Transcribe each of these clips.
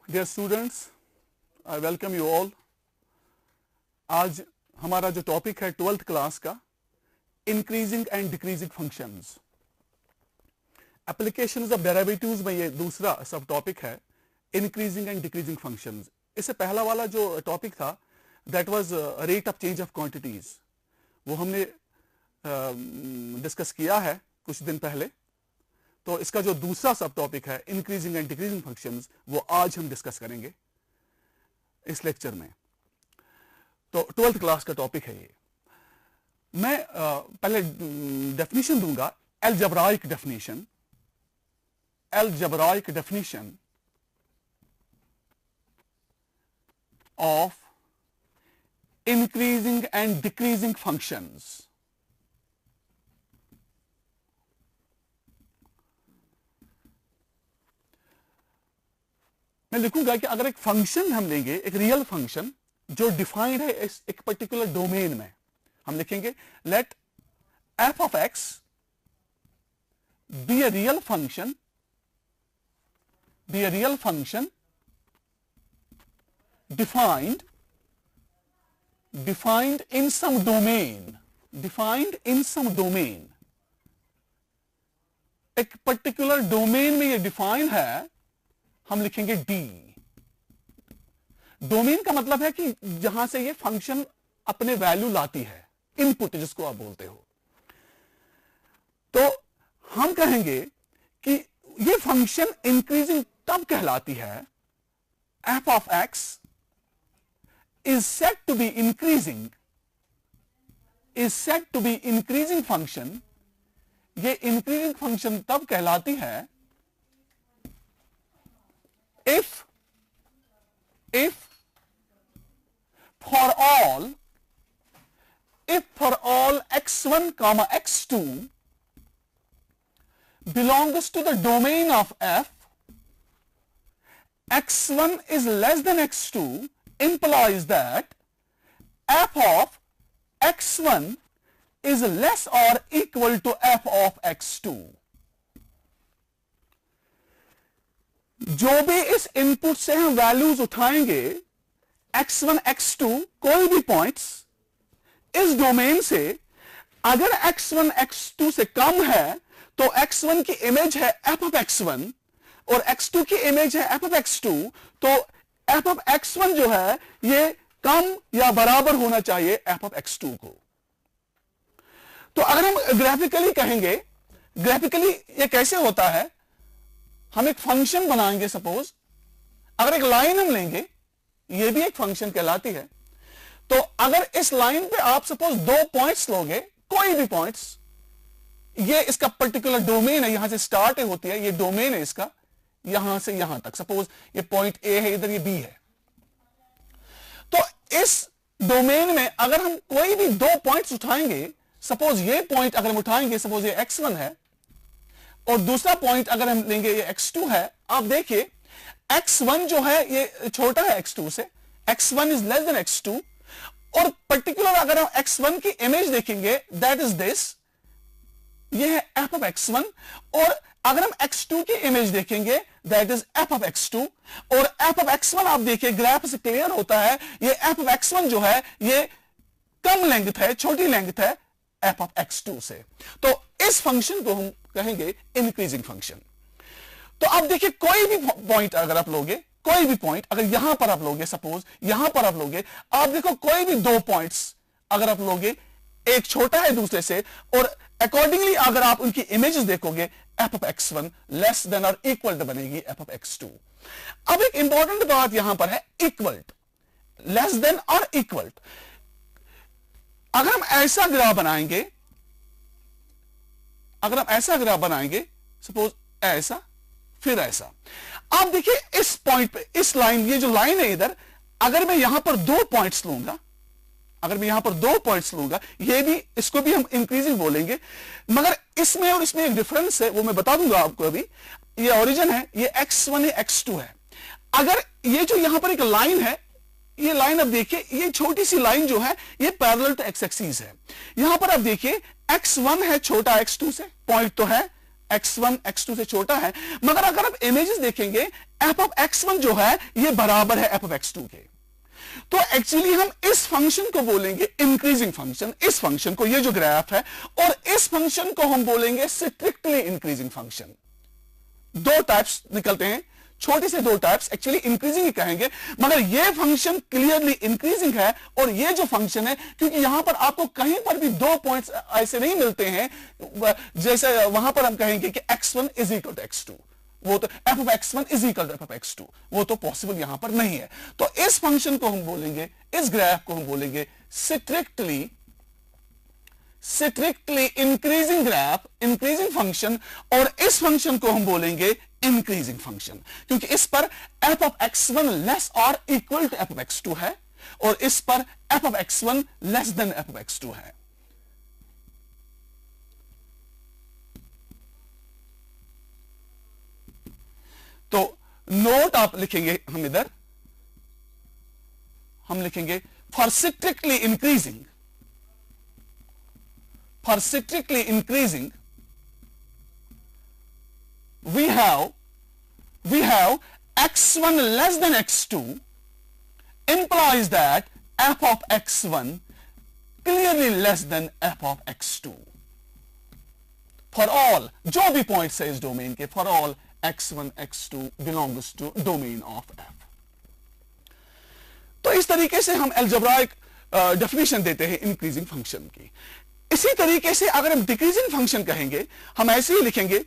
Dear students, I welcome you all. आज हमारा जो टॉपिक है 12th क्लास का increasing and decreasing functions, applications of derivatives में ये दूसरा सब टॉपिक है, इंक्रीजिंग एंड डिक्रीजिंग फंक्शंस। इससे पहला वाला जो टॉपिक था that was rate of change of quantities, वो हमने डिस्कस किया है कुछ दिन पहले। तो इसका जो दूसरा सब टॉपिक है इंक्रीजिंग एंड डिक्रीजिंग फंक्शंस, वो आज हम डिस्कस करेंगे इस लेक्चर में। तो 12th क्लास का टॉपिक है ये। मैं पहले डेफिनेशन दूंगा, algebraic definition of increasing and decreasing functions. मैं लिखूंगा कि अगर एक फंक्शन हम लेंगे, एक रियल फंक्शन जो डिफाइंड है एक पर्टिकुलर डोमेन में, हम लिखेंगे let f of x be a real function defined in some domain, एक पर्टिकुलर डोमेन में ये डिफाइन है, हम लिखेंगे डी। डोमेन का मतलब है कि जहां से ये फंक्शन अपने वैल्यू लाती है, इनपुट जिसको आप बोलते हो। तो हम कहेंगे कि ये फंक्शन इंक्रीजिंग तब कहलाती है, F of x is said to be increasing function। ये इंक्रीजिंग फंक्शन तब कहलाती है if for all x1 comma x2 belongs to the domain of f, x1 is less than x2 implies that f of x1 is less or equal to f of x2। जो भी इस input से हम values उठाएंगे, x1 x2 कोई भी points इस domain से, अगर x1 x2 से कम है तो x1 की इमेज है f of x1 और x2 की इमेज है f of x2, तो f of x1 जो है ये कम या बराबर होना चाहिए f of x2 को। तो अगर हम ग्राफिकली कहेंगे, ग्राफिकली ये कैसे होता है, हम एक फंक्शन बनाएंगे। सपोज अगर एक लाइन हम लेंगे, ये भी एक फंक्शन कहलाती है। तो अगर इस लाइन पे आप सपोज दो पॉइंट्स लोगे, कोई भी पॉइंट्स, ये इसका पर्टिकुलर डोमेन है, यहां से स्टार्ट होती है, ये डोमेन है इसका, यहां से यहां तक। सपोज ये पॉइंट ए है, इधर ये बी है। तो इस डोमेन में अगर हम कोई भी दो पॉइंट्स उठाएंगे, सपोज ये पॉइंट अगर हम उठाएंगे, सपोज ये x1 है और दूसरा पॉइंट अगर हम लेंगे ये x2 है। आप देखिए x1 जो है ये छोटा है x2 से, x1 is less then x2, और पर्टिकुलर अगर हम x1 की इमेज देखेंगे, दैट इज दिस, ये है f of x1, और अगर हम x2 की इमेज देखेंगे that is f of x2, और f of x1 आप देखिए ग्राफ से क्लियर होता है, ये f of x1 जो है ये कम लेंथ है, छोटी लेंथ है f of x2 से। तो इस फंक्शन को हम कहेंगे इंक्रीजिंग फंक्शन। तो आप देखिए कोई भी पॉइंट अगर आप लोगे, कोई भी पॉइंट अगर यहां पर आप लोगे, सपोज यहां पर आप लोगे, आप देखो कोई भी दो पॉइंट्स अगर आप लोगे, एक छोटा है दूसरे से, और अकॉर्डिंगली अगर आप उनकी इमेजेस देखोगे, f of x1 less then और इक्वल बनेगी f of x2। अब एक इंपॉर्टेंट बात यहां पर है, इक्वल, लेस देन और इक्वल। अगर हम ऐसा ग्राफ बनाएंगे, सपोज ऐसा, फिर ऐसा, आप देखिए इस पॉइंट पे, इस लाइन, ये जो लाइन है इधर, अगर मैं यहां पर दो पॉइंट्स लूंगा, ये भी, इसको भी हम इंक्रीजिंग बोलेंगे, मगर इसमें और इसमें एक डिफरेंस है, वो मैं बता दूंगा आपको अभी। ये ओरिजिन है, ये x1 है, x2 है। अगर ये जो यहां पर एक लाइन है, ये लाइन अब देखिए, ये छोटी सी लाइन जो है ये पैरेलल टू x एक्सिस है। यहां पर आप देखिए x1 है छोटा x2 से, पॉइंट तो है x1 x2 से छोटा है, मगर अगर आप इमेजेस देखेंगे f ऑफ x1 जो है ये बराबर है f ऑफ x2 के। तो एक्चुअली हम इस फंक्शन को बोलेंगे इंक्रीजिंग फंक्शन, इस फंक्शन को, ये जो ग्राफ है, और इस फंक्शन को हम बोलेंगे स्ट्रिक्टली इंक्रीजिंग फंक्शन। दो टाइप्स निकलते हैं, छोटे से दो टाइप्स, एक्चुअली इंक्रीजिंग ही कहेंगे, मगर ये फंक्शन क्लियरली इंक्रीजिंग है और ये जो फंक्शन है, क्योंकि यहां पर आपको कहीं पर भी दो पॉइंट्स ऐसे नहीं मिलते हैं जैसे वहां पर हम कहेंगे कि x1 is equal to x2, वो तो f of x1 is equal to f of x2, वो तो पॉसिबल यहां पर नहीं है। तो इस फंक्शन को हम बोलेंगे, इस ग्राफ को हम बोलेंगे strictly increasing graph, increasing function, और इस फंक्शन को हम बोलेंगे इंक्रीजिंग फंक्शन, क्योंकि इस पर f ऑफ x1 लेस और equal to f of x2 है और इस पर f of x1 less than f of x2 है। तो नोट आप लिखेंगे, हम इधर हम लिखेंगे for strictly increasing, for strictly increasing we have x1 less than x2 implies that f of x1 clearly less than f of x2 for all, जो भी पॉइंट्स है इस डोमेन के, for all x1 x2 belongs to domain of f। तो इस तरीके से हम अलजेब्राइक डेफिनेशन देते हैं इंक्रीजिंग फंक्शन की। इसी तरीके से अगर हम डिक्रीजिंग फंक्शन कहेंगे, हम ऐसे ही लिखेंगे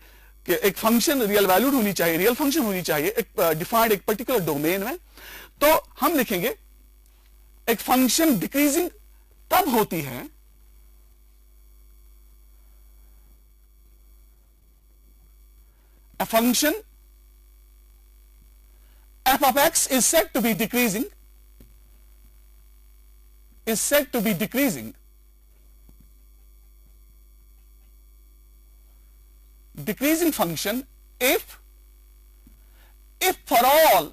कि एक फंक्शन रियल वैल्यूड होनी चाहिए, रियल फंक्शन होनी चाहिए एक डिफाइंड एक पर्टिकुलर डोमेन में। तो हम लिखेंगे एक फंक्शन डिक्रीजिंग तब होती है a function f of x is said to be decreasing, decreasing function if for all,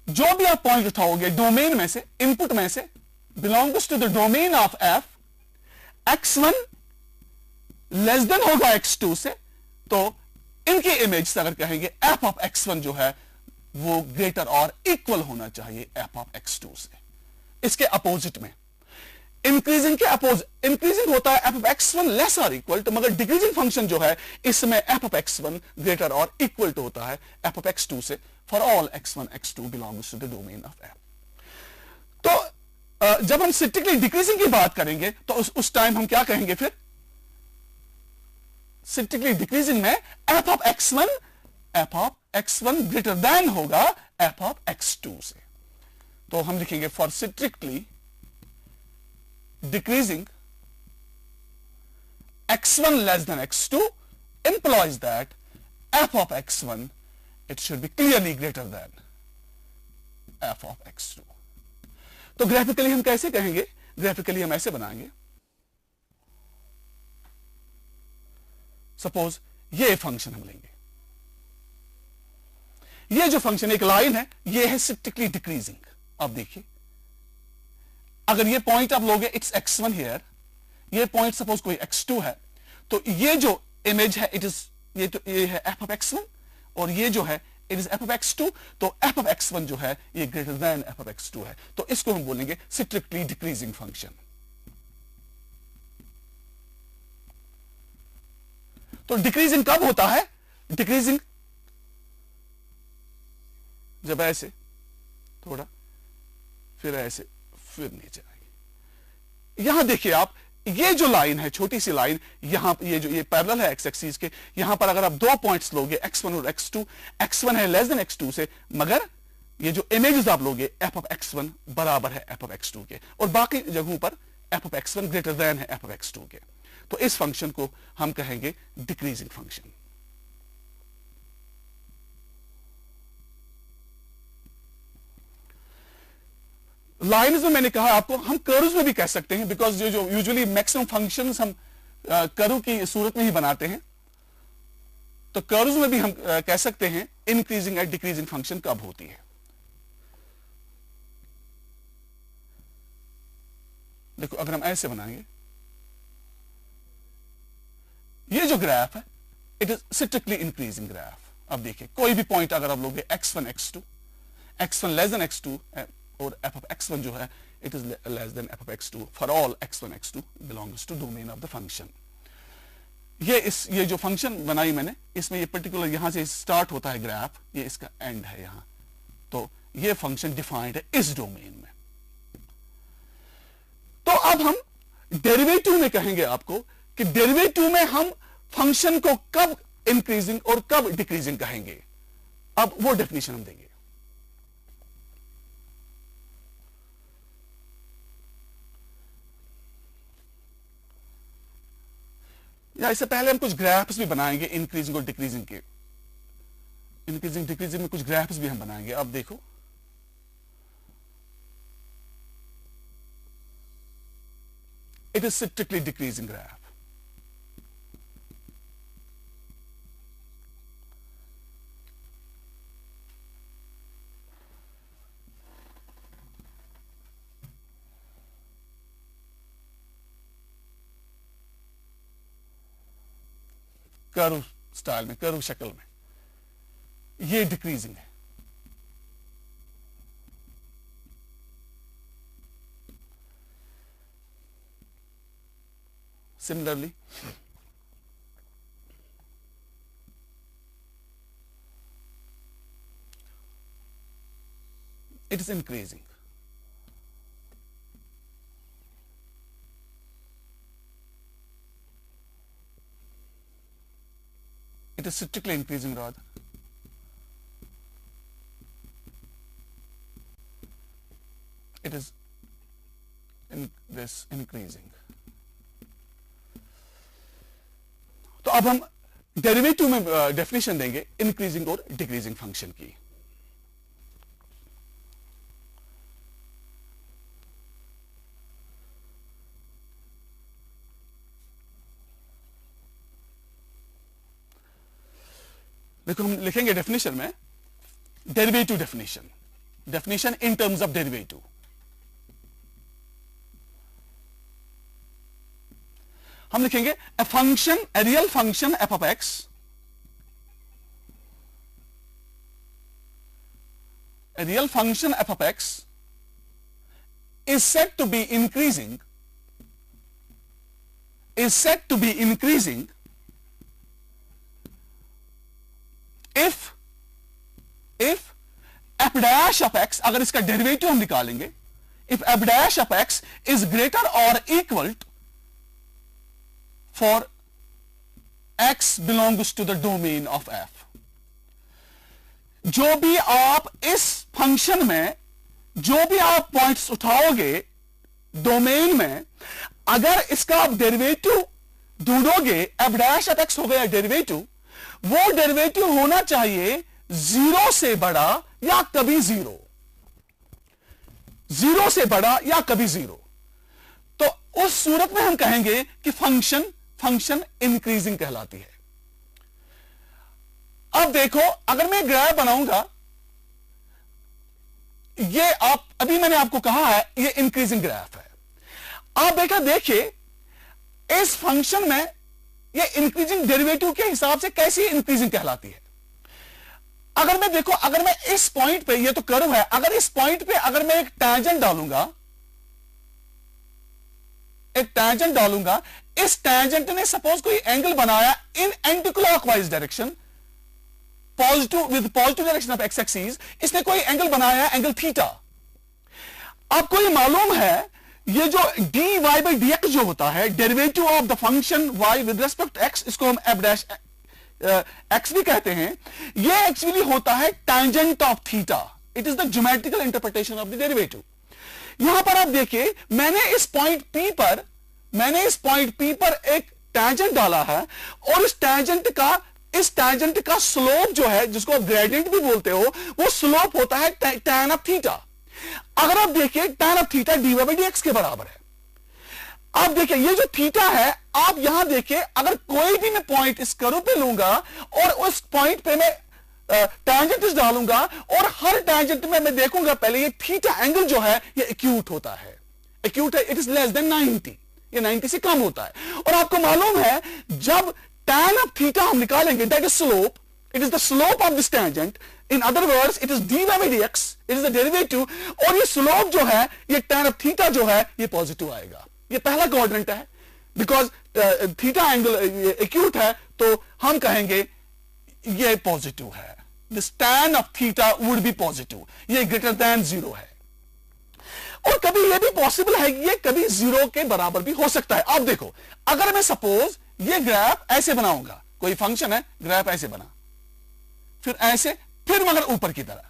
जो भी आप पॉइंट उठाओगे डोमेन में से, इनपुट में से, belongs to the domain of f, x1 less then होगा x2 से, तो इनकी इमेज अगर कहेंगे f ऑफ x1 जो है वो ग्रेटर और इक्वल होना चाहिए f ऑफ x2 से। इसके अपोजिट में इंक्रीजिंग के अपोजिट, इंक्रीजिंग होता है f ऑफ x1 लेस और इक्वल टू, मगर डिक्रीजिंग फंक्शन जो है इसमें f ऑफ x1 ग्रेटर और इक्वल टू होता है f ऑफ x2 से, for all x1 x2 belongs to the domain of f। तो जब हम स्ट्रिक्टली डिक्रीजिंग की बात करेंगे तो उस टाइम हम क्या कहेंगे, फिर स्ट्रिक्टली डिक्रीजिंग में f of x1 greater than होगा f ऑफ x2 से। तो हम लिखेंगे for strictly decreasing x1 less than x2 implies that f of x1 it should be clearly greater than f of x2। तो graphically हम कैसे कहेंगे, ग्राफिकली हम ऐसे बनाएंगे, सपोज ये फंक्शन हम लेंगे, ये जो फंक्शन एक लाइन है ये है स्ट्रिक्टली डिक्रीजिंग। अब देखिए अगर ये पॉइंट आप लोगे इट्स x1 हियर, ये पॉइंट सपोज कोई x2 है, तो ये जो इमेज है इट इज ये है f ऑफ x1 और ये जो है it is f of x2, तो f ऑफ x1 जो है ये greater than f of x2 है, तो इसको हम बोलेंगे स्ट्रिक्टली डिक्रीजिंग फंक्शन। तो डिक्रीजिंग कब होता है, डिक्रीजिंग जब ऐसे थोड़ा फिर ऐसे फिर नीचे आएंगे। यहां देखिए आप, ये जो लाइन है छोटी सी लाइन, यहां ये पैरेलल है एक्स एक्सिस के, यहां पर अगर आप दो पॉइंट्स लोगे x1 और x2, x1 है लेस देन x2 से, मगर ये जो इमेजेस आप लोगे f ऑफ x1 बराबर है f ऑफ x2 के, और बाकी जगहों पर f of x1 greater than है f ऑफ x2 के। तो इस फंक्शन को हम कहेंगे डिक्रीजिंग फंक्शन। लाइन्स में मैंने कहा आपको, हम कर्व्स में भी कह सकते हैं, बिकॉज जो यूजुअली मैक्सिमम फंक्शंस हम कर्व की सूरत में ही बनाते हैं, तो कर्व्स में भी हम कह सकते हैं इंक्रीजिंग एंड डिक्रीजिंग फंक्शन कब होती है। देखो अगर हम ऐसे बनाएंगे, ये जो ग्राफ है it is strictly increasing graph. अब देखिए कोई भी पॉइंट अगर आप लोगे x1 x2 x1 less then x2 और f of x1 जो है it is less than f of x2 for all x1 x2 belongs to domain of the function. ये जो फंक्शन बनाई मैंने इसमें ये पर्टिकुलर यहां से स्टार्ट होता है ग्राफ, ये इसका एंड है यहां, तो ये फंक्शन डिफाइंड है इस डोमेन में। तो अब हम डेरिवेटिव में कहेंगे आपको कि डेरिवेटिव में हम फंक्शन को कब इंक्रीजिंग और कब डिक्रीजिंग कहेंगे, अब वो डेफिनेशन हम देंगे। या इससे पहले हम कुछ ग्राफ्स भी बनाएंगे इंक्रीजिंग और डिक्रीजिंग के, इंक्रीजिंग डिक्रीजिंग में कुछ ग्राफ्स भी हम बनाएंगे। अब देखो it is strictly decreasing graph. Curve style में, कर्व शक्ल में ये डिक्रीजिंग है। Similarly, it is increasing. It is strictly increasing rather. It is increasing. तो अब हम डेरिवेटिव में डेफिनेशन देंगे इंक्रीजिंग और डिक्रीजिंग फंक्शन की। देखो हम लिखेंगे डेफिनेशन में derivative definition, definition in terms of derivative. हम लिखेंगे a function, a real function f of x a real function f of x is said to be increasing if f dash of x, अगर इसका derivative हम निकालेंगे, if f dash of x is greater or equal to for x belongs to the domain of f। जो भी आप इस function में जो भी आप पॉइंट्स उठाओगे डोमेन में, अगर इसका आप डेरिवेटिव ढूंढोगे, f डैश ऑफ x हो गया डेरिवेटिव, वो डेरिवेटिव होना चाहिए 0 से बड़ा या कभी 0 से बड़ा या कभी 0। तो उस सूरत में हम कहेंगे कि फंक्शन इंक्रीजिंग कहलाती है। अब देखो अगर मैं ग्राफ बनाऊंगा, ये आप अभी मैंने आपको कहा है ये इंक्रीजिंग ग्राफ है। आप बेटा देखिए इस फंक्शन में ये इंक्रीजिंग डेरिवेटिव के हिसाब से कैसी इंक्रीजिंग कहलाती है। अगर मैं देखो, अगर मैं इस पॉइंट पे, ये तो कर्व है, अगर इस पॉइंट पे अगर मैं एक टैंजेंट डालूंगा, इस टैंजेंट ने सपोज कोई एंगल बनाया in anticlockwise direction, with positive direction of x axis, इसने कोई एंगल बनाया एंगल थीटा। आपको ये मालूम है ये जो dy by dx जो होता है derivative of the function y with respect x, इसको हम f डैश x भी कहते हैं, ये एक्चुअली होता है tangent of theta. It is the geometrical interpretation of the derivative. यहां पर आप देखिए मैंने इस पॉइंट P पर एक टैंजेंट डाला है और इस टैंजेंट का स्लोप जो है, जिसको आप ग्रेडियंट भी बोलते हो, वो स्लोप होता है tan ऑफ थीटा। अगर आप देखिए tan of theta dy by dx के बराबर है। आप देखिए ये जो थीटा है, आप यहां देखिए अगर कोई भी मैं पॉइंट इस कर्व पे लूंगा और उस पॉइंट पे मैं टैंजेंट डालूंगा और हर टैंजेंट में मैं देखूंगा पहले ये थीटा एंगल जो है ये एक्यूट होता है, एक्यूट है, इट इज लेस देन 90, ये 90 से कम होता है। और आपको मालूम है जब tan ऑफ थीटा हम निकालेंगे, that is slope, it is the slope of this tangent, in other words it is dy by dx, it is the derivative, और ये स्लोप जो है, ये tan ऑफ थीटा जो है, ये पॉजिटिव आएगा। ये पहला कोऑर्डिनेट है, बिकॉज थीटा एंगल एक्यूट है, तो हम कहेंगे ये पॉजिटिव है, this tan of theta would be positive, ये ग्रेटर देन 0 है। और कभी ये भी पॉसिबल है, ये कभी 0 के बराबर भी हो सकता है। आप देखो, अगर मैं सपोज ये ग्राफ ऐसे बनाऊंगा, कोई फंक्शन है, ग्राफ ऐसे बना, फिर ऐसे, फिर मगर ऊपर की तरह,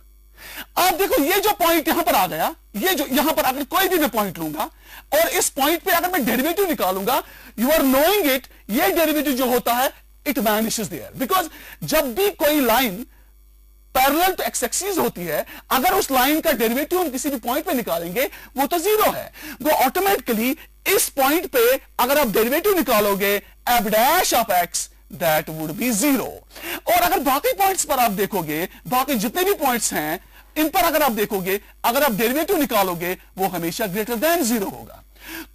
आप देखो ये जो पॉइंट यहां पर आ गया, ये जो यहां पर अगर कोई भी मैं पॉइंट लूंगा और इस पॉइंट पे अगर मैं डेरिवेटिव निकालूंगा, यू आर नोइंग इट, ये डेरिवेटिव जो होता है इट वैनिशेस देयर, बिकॉज जब भी कोई line parallel to x axis होती है, अगर उस लाइन का डेरिवेटिव हम किसी भी पॉइंट पे निकालेंगे, वो तो 0 है, वो ऑटोमेटिकली इस पॉइंट पे अगर आप डेरिवेटिव निकालोगे F dash of x, that would be 0। और अगर बाकी पॉइंट्स पर आप देखोगे, बाकी जितने भी पॉइंट्स हैं, इन पर अगर आप देखोगे, अगर आप डेरिवेटिव निकालोगे, वो हमेशा ग्रेटर देन 0 होगा।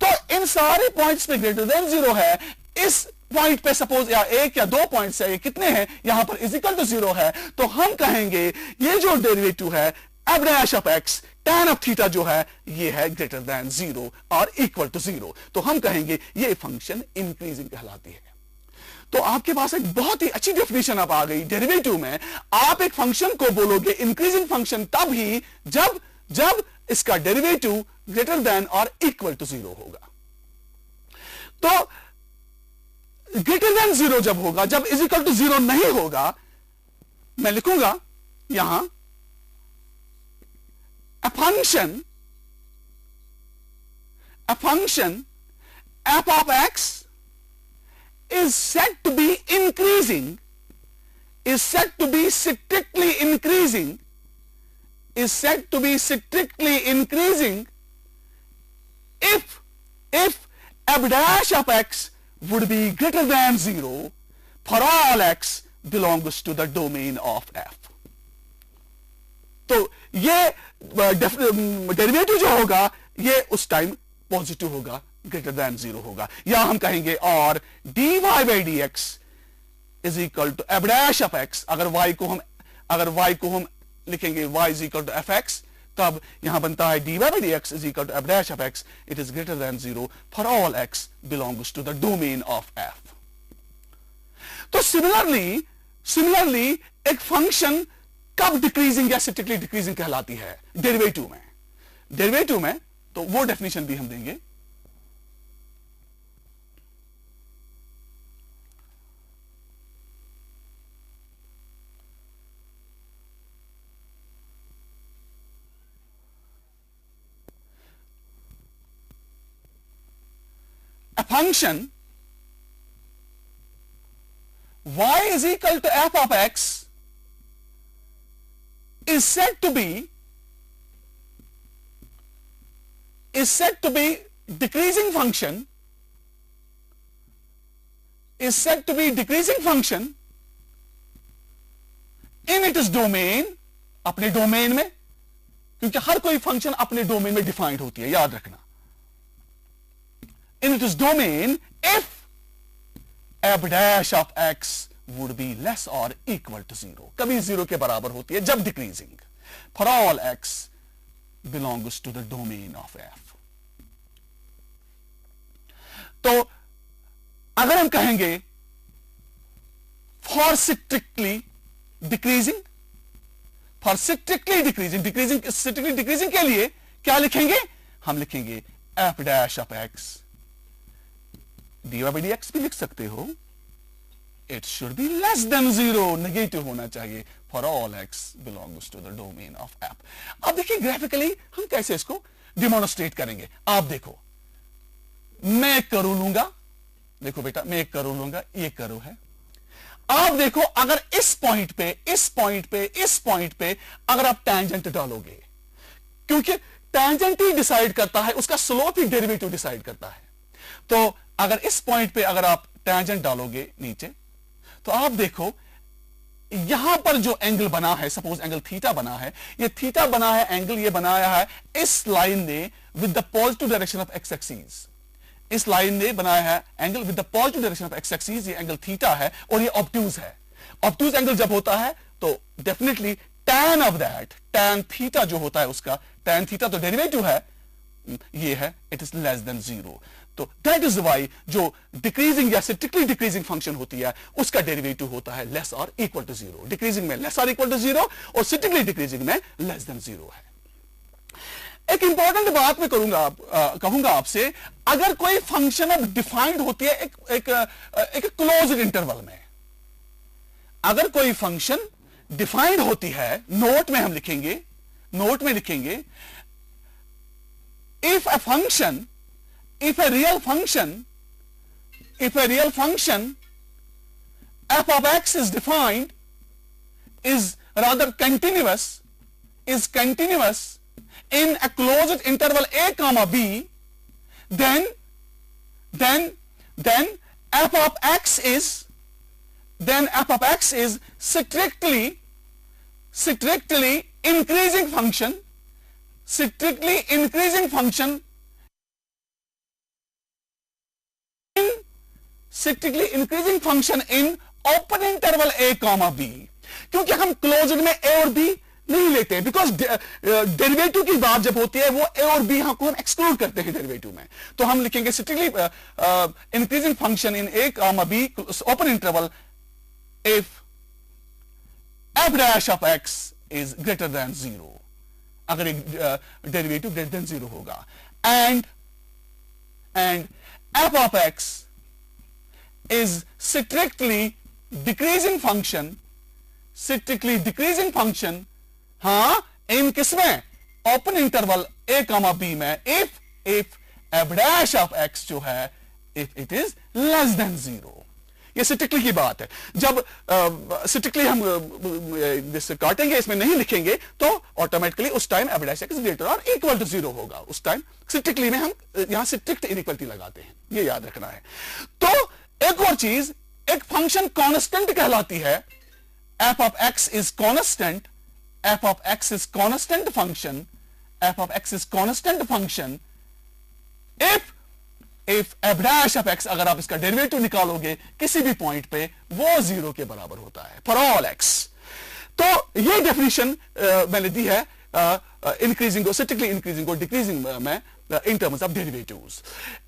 तो इन सारे पॉइंट्स पे ग्रेटर देन 0 है, इस पॉइंट पे सपोज या 1 या 2 पॉइंट्स है, ये कितने हैं, यहां पर इज इक्वल टू 0 है, तो हम कहेंगे ये जो डेरिवेटिव है F dash of x, tan of theta जो है, ये है ग्रेटर देन 0 और इक्वल टू 0, तो हम कहेंगे ये फंक्शन इंक्रीजिंग कहलाती है। तो आपके पास एक बहुत ही अच्छी डेफिनेशन अब आ गई डेरिवेटिव में। आप एक फंक्शन को बोलोगे इंक्रीजिंग फंक्शन तब ही जब इसका डेरिवेटिव ग्रेटर देन और इक्वल टू 0 होगा। तो ग्रेटर देन 0 जब होगा, जब इज इक्वल टू 0 नहीं होगा, मैं लिखूंगा यहां a function f of x is said to be increasing, is said to be strictly increasing, is said to be strictly increasing if f dash of x would be greater than 0 for all x belongs to the domain of f। तो ये derivative जो होगा, ये उस time positive होगा, greater than 0 होगा, या हम कहेंगे और dy by dx is equal to f dash of x. अगर y को हम लिखेंगे y is equal to f x, तब यहां बनता है dy by dx is equal to f dash of x, it is greater than 0 for all x belongs to the domain of f। तो similarly एक function कब decreasing या strictly decreasing कहलाती है डेरिवेटिव में, तो वो डेफिनेशन भी हम देंगे। A function y is equal to f of x is said to be decreasing function, is said to be decreasing function in its domain, अपने डोमेन में, क्योंकि हर कोई फंक्शन अपने डोमेन में डिफाइंड होती है, याद रखना। in its domain if f dash of x would be less or equal to 0, कभी 0 के बराबर होती है जब decreasing, for all x belongs to the domain of f। तो अगर हम कहेंगे for strictly decreasing strictly decreasing के लिए क्या लिखेंगे, हम लिखेंगे f dash of x, dy by dx भी लिख सकते हो, it should be less than 0, negative होना चाहिए, for all x belongs to the domain of f। अब देखिए ग्राफिकली हम कैसे इसको डिमोन्स्ट्रेट करेंगे। आप देखो, मैं एक करू लूंगा, देखो बेटा मैं एक करू लूंगा, ये करू है। आप देखो अगर इस पॉइंट पे अगर आप टेंजेंट डालोगे, क्योंकि टेंजेंट ही डिसाइड करता है, उसका स्लोप ही डेरिवेटिव डिसाइड करता है। तो अगर इस पॉइंट पे अगर आप टेंजेंट डालोगे नीचे, तो आप देखो यहां पर जो एंगल बना है, सपोज एंगल थीटा बना है, ये थीटा बना है एंगल, ये बनाया है इस लाइन ने with the positive direction of x axis, इस लाइन ने बनाया है angle with the positive direction of x axis, ये एंगल थीटा है और ये ऑब्ट्यूज है। ऑब्ट्यूज एंगल जब होता है तो definitely tan of that, tan theta जो होता है उसका, tan थीटा तो डेरिवेटिव है, ये है it is less than zero. तो दैट इज वाई जो डिक्रीजिंग या सिट्रिकली डिक्रीजिंग फंक्शन होती है उसका डेरिवेटिव होता है लेस और इक्वल टू जीरो। डिक्रीजिंग में लेस और इक्वल टू जीरो और सिट्रिकली डिक्रीजिंग में लेस देन जीरो है। एक इंपॉर्टेंट बात मैं कहूंगा आपसे, अगर कोई फंक्शन अब डिफाइंड होती है एक क्लोज्ड इंटरवल में, अगर कोई फंक्शन डिफाइंड होती है, नोट में हम लिखेंगे, नोट में लिखेंगे if a real function f of x is defined, is rather continuous in a closed interval a comma b, then f of x is strictly increasing function, strictly increasing function in open interval a comma b। क्योंकि हम closed में a और b नहीं लेते हैं, because derivative की बात जब होती है वो a और b को हम एक्सक्लूड करते हैं डेरिवेटिव में, तो हम लिखेंगे strictly increasing function in a comma b open interval if f dash of x is greater than 0, अगर एक डेरिवेटिव ग्रेटर देन जीरो होगा, and f of x is strictly decreasing function, हाँ इन किसमें, open interval a comma b में, if f dash of x जो है if it is less than 0। ये strictly की बात है। जब स्ट्रिक्टली हम जैसे काटेंगे, इसमें नहीं लिखेंगे, तो ऑटोमेटिकली उस time f dash x greater और इक्वल टू 0 होगा। उस टाइम स्ट्रिक्टली में हम यहां स्ट्रिक्ट इनइक्वालिटी लगाते हैं, ये याद रखना है। तो एक और चीज, एक फंक्शन कांस्टेंट कहलाती है, f of x is constant, f of x is constant function, f of x is constant function if f dash of x, अगर आप इसका डेरिवेटिव निकालोगे किसी भी पॉइंट पे, वो 0 के बराबर होता है फॉर ऑल x। तो ये डेफिनेशन मैंने दी है इंक्रीजिंग को, स्ट्रिक्टली इंक्रीजिंग को डिक्रीजिंग में इन टर्म्स ऑफ डेरिवेटिव्स।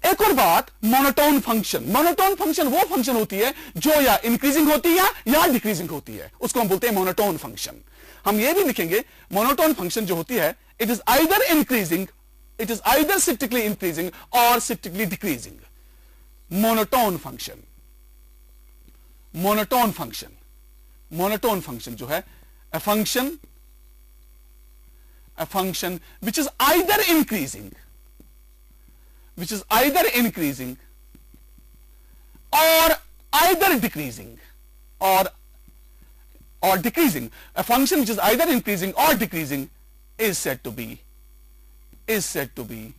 एक और बात, मोनोटोन फंक्शन। मोनोटोन फंक्शन वो फंक्शन होती है जो या इंक्रीजिंग होती है या डिक्रीजिंग होती है, उसको हम बोलते हैं मोनोटोन फंक्शन। हम ये भी लिखेंगे मोनोटोन फंक्शन जो होती है, it is either increasing, it is either cyclically increasing or cyclically decreasing। monotone function जो है a function which is either increasing or either decreasing or decreasing। a function which is either increasing or decreasing is said to be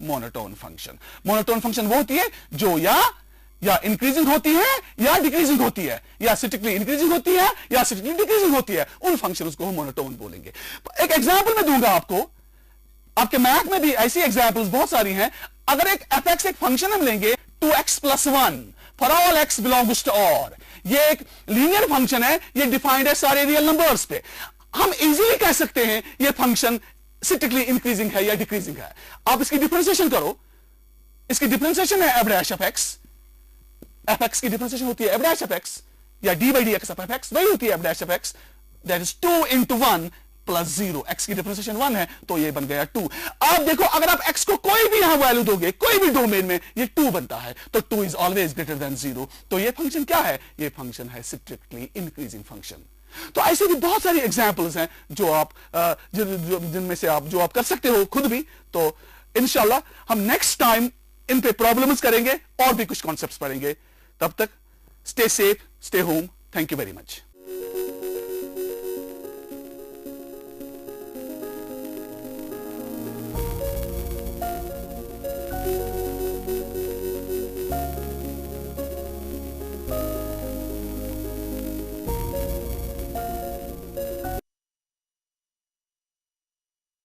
monotone function। monotone function वो होती है जो या increasing होती है या डिक्रीजिंग होती है, या स्ट्रिक्टली इंक्रीजिंग होती है या स्ट्रिक्टली डिक्रीजिंग होती है, उन फंक्शन को हम मोनोटोन बोलेंगे। एक एग्जांपल मैं दूंगा आपको, आपके मैथ में भी ऐसी एग्जांपल्स बहुत सारी हैं। अगर एक fx एक फंक्शन हम लेंगे 2x + 1 for all x belongs to और, ये एक लीनियर फंक्शन है, ये डिफाइंड है सारे रियल नंबर्स पे, हम इजीली कह सकते हैं ये फंक्शन स्ट्रिक्टली इंक्रीजिंग है या डिक्रीजिंग है। आप इसकी डिफरेंशिएशन करो, इसकी डिफरेंशिएशन है f dash of x, fx की डिफरेंशिएशन होती है f dash of x, या d by dx of fx वही होती है f dash of x, that is 2 into 1 plus 0। x की डिफरेंशिएशन 1 है तो ये बन गया 2। आप देखो, अगर आप x को कोई भी यहां वैल्यू दोगे, कोई भी डोमेन में, ये 2 बनता है, तो 2 is always greater than 0। तो ये फंक्शन क्या है, ये फंक्शन है स्ट्रिक्टली इंक्रीजिंग फंक्शन। तो ऐसे भी बहुत सारी एग्जांपल्स हैं जो आप जिनमें से आप कर सकते हो खुद भी। तो इंशाल्लाह हम नेक्स्ट टाइम इन पे प्रॉब्लम्स करेंगे और भी कुछ कॉन्सेप्ट्स पढ़ेंगे। तब तक stay safe, stay home. Thank you very much.